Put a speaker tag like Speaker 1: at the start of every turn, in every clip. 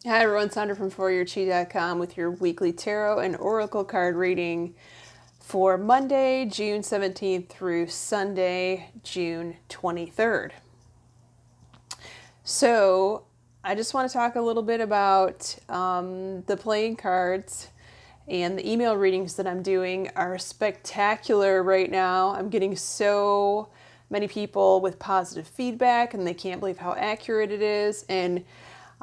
Speaker 1: Hi everyone, Sandra from ForYourChi.com with your weekly tarot and oracle card reading for Monday, June 17th through Sunday, June 23rd. So, I just want to talk a little bit about the playing cards, and the email readings that I'm doing are spectacular right now. I'm getting so many people with positive feedback, and they can't believe how accurate it is. And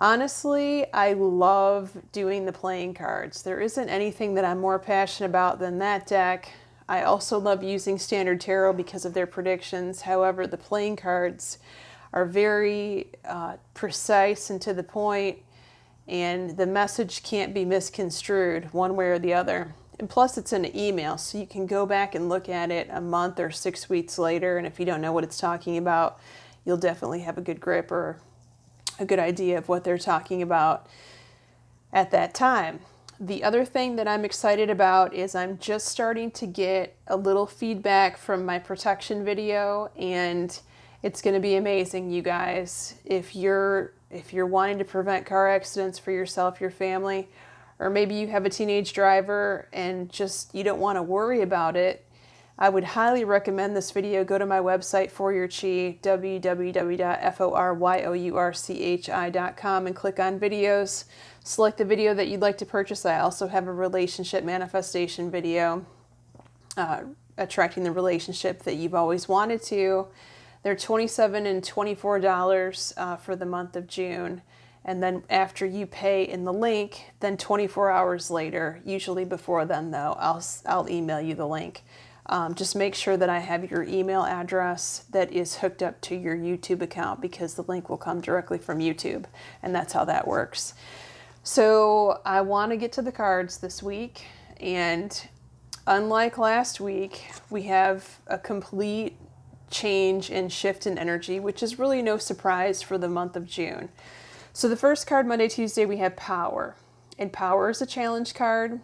Speaker 1: honestly, I love doing the playing cards. There isn't anything that I'm more passionate about than that deck. I also love using Standard Tarot because of their predictions. However, the playing cards are very precise and to the point, and the message can't be misconstrued one way or the other. And plus, it's an email, so you can go back and look at it a month or 6 weeks later, and if you don't know what it's talking about, you'll definitely have a good grip or a good idea of what they're talking about at that time. The other thing that I'm excited about is I'm just starting to get a little feedback from my protection video, and it's going to be amazing, you guys. If you're wanting to prevent car accidents for yourself, your family, or maybe you have a teenage driver and just you don't want to worry about it, I would highly recommend this video. Go to my website, ForYourChi, www.foryourchi.com, and click on videos. Select the video that you'd like to purchase. I also have a relationship manifestation video, attracting the relationship that you've always wanted to. They're $27 and $24 for the month of June. And then after you pay in the link, then 24 hours later, usually before then though, I'll email you the link. Just make sure that I have your email address that is hooked up to your YouTube account, because the link will come directly from YouTube, and that's how that works. So I want to get to the cards this week, and unlike last week, we have a complete change and shift in energy, which is really no surprise for the month of June. So the first card, Monday, Tuesday, we have Power. And Power is a challenge card.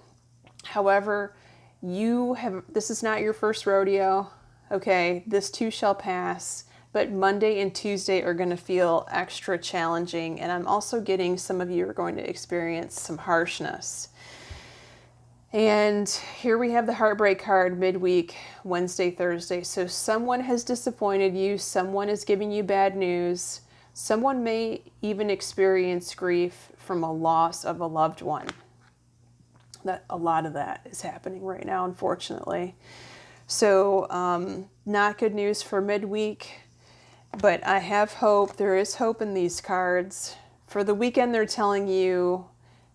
Speaker 1: However, this is not your first rodeo. Okay, this too shall pass. But Monday and Tuesday are going to feel extra challenging. And I'm also getting some of you are going to experience some harshness. And here we have the heartbreak card midweek, Wednesday, Thursday. So someone has disappointed you. Someone is giving you bad news. Someone may even experience grief from a loss of a loved one. That a lot of that is happening right now, unfortunately. So not good news for midweek, but I have hope. There is hope in these cards. For the weekend, they're telling you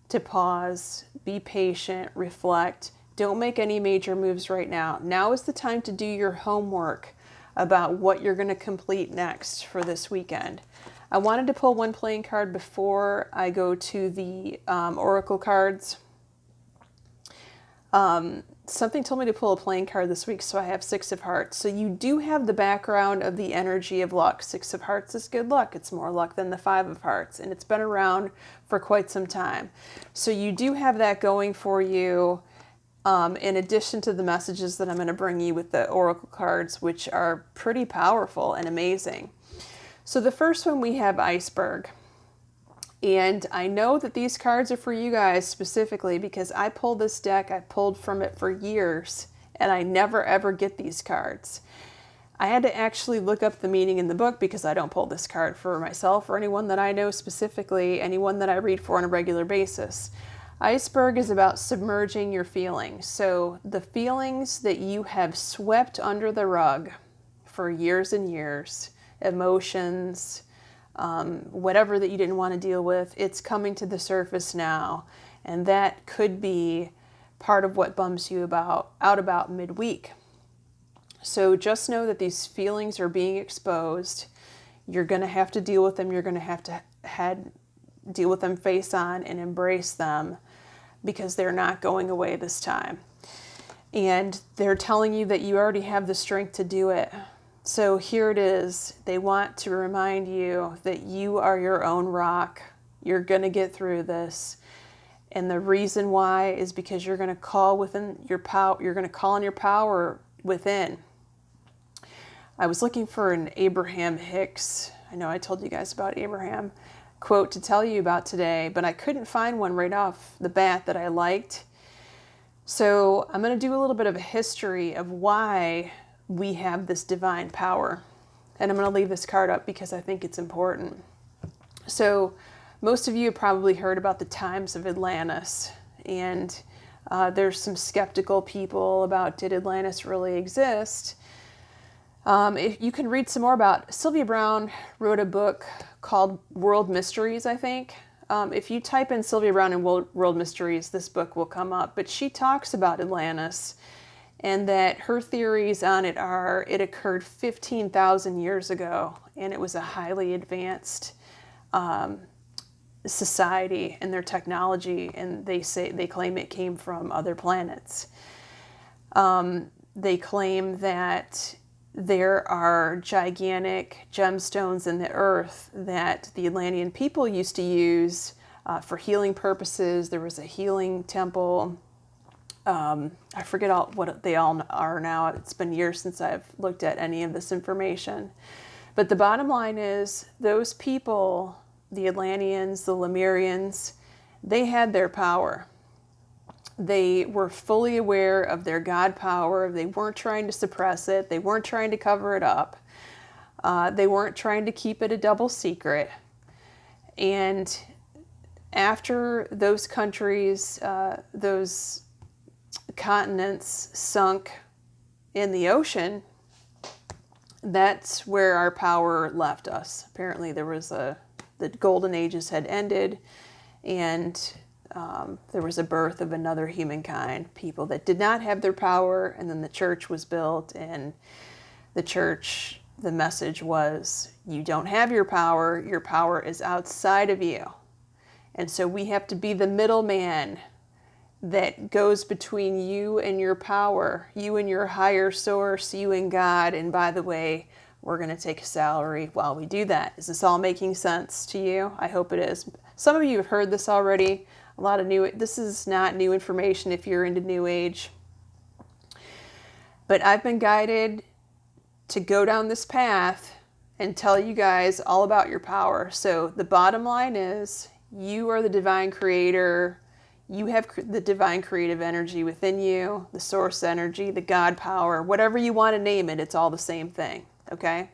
Speaker 1: to pause, be patient, reflect. Don't make any major moves right now. Now is the time to do your homework about what you're going to complete next for this weekend. I wanted to pull one playing card before I go to the oracle cards. Something told me to pull a playing card this week, so I have Six of Hearts. So you do have the background of the energy of luck. Six of Hearts is good luck. It's more luck than the Five of Hearts, and it's been around for quite some time. So you do have that going for you, in addition to the messages that I'm going to bring you with the oracle cards, which are pretty powerful and amazing. So the first one, we have Iceberg. And I know that these cards are for you guys specifically because I pulled this deck, I pulled from it for years, and I never ever get these cards. I had to actually look up the meaning in the book because I don't pull this card for myself or anyone that I know specifically, anyone that I read for on a regular basis. Iceberg is about submerging your feelings. So the feelings that you have swept under the rug for years and years, emotions, whatever that you didn't want to deal with, it's coming to the surface now. And that could be part of what bums you out about midweek. So just know that these feelings are being exposed. You're going to have to deal with them. You're going to have to deal with them face on and embrace them, because they're not going away this time. And they're telling you that you already have the strength to do it. So here it is. They want to remind you that you are your own rock. You're going to get through this. And the reason why is because you're going to call within your power. You're going to call on your power within. I was looking for an Abraham Hicks. I know I told you guys about Abraham. quote to tell you about today, but I couldn't find one right off the bat that I liked. So I'm going to do a little bit of a history of why we have this divine power. And I'm going to leave this card up because I think it's important. So most of you have probably heard about the Times of Atlantis. And there's some skeptical people about, did Atlantis really exist? If you can read some more about, Sylvia Browne wrote a book called World Mysteries, I think. If you type in Sylvia Browne and World Mysteries, this book will come up. But she talks about Atlantis, and that her theories on it are it occurred 15,000 years ago, and it was a highly advanced society in their technology, and they claim it came from other planets. They claim that there are gigantic gemstones in the earth that the Atlantean people used to use for healing purposes. There was a healing temple. I forget what they all are now. It's been years since I've looked at any of this information. But the bottom line is those people, the Atlanteans, the Lemurians, they had their power. They were fully aware of their God power. They weren't trying to suppress it. They weren't trying to cover it up. They weren't trying to keep it a double secret. And after those countries, those continents sunk in the ocean, that's where our power left us. Apparently the golden ages had ended, and there was a birth of another humankind, people that did not have their power, and then the church was built, and the church, the message was, you don't have your power is outside of you. And so we have to be the middleman that goes between you and your power, you and your higher source, you and God. And by the way, we're going to take a salary while we do that. Is this all making sense to you? I hope it is. Some of you have heard this already. This is not new information if you're into New Age. But I've been guided to go down this path and tell you guys all about your power. So the bottom line is, you are the divine creator. You have the divine creative energy within you, the source energy, the God power, whatever you want to name it, it's all the same thing, okay?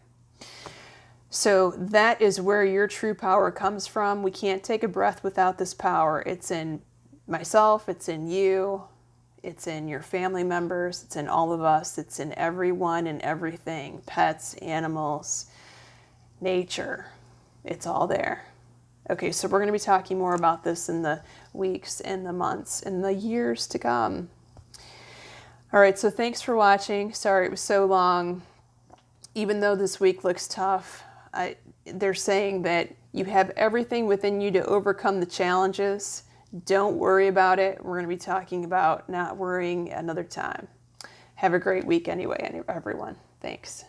Speaker 1: So that is where your true power comes from. We can't take a breath without this power. It's in myself, it's in you, it's in your family members, it's in all of us, it's in everyone and everything, pets, animals, nature, it's all there. Okay, so we're going to be talking more about this in the weeks and the months and the years to come. All right, so thanks for watching. Sorry it was so long. Even though this week looks tough, they're saying that you have everything within you to overcome the challenges. Don't worry about it. We're going to be talking about not worrying another time. Have a great week anyway, everyone. Thanks.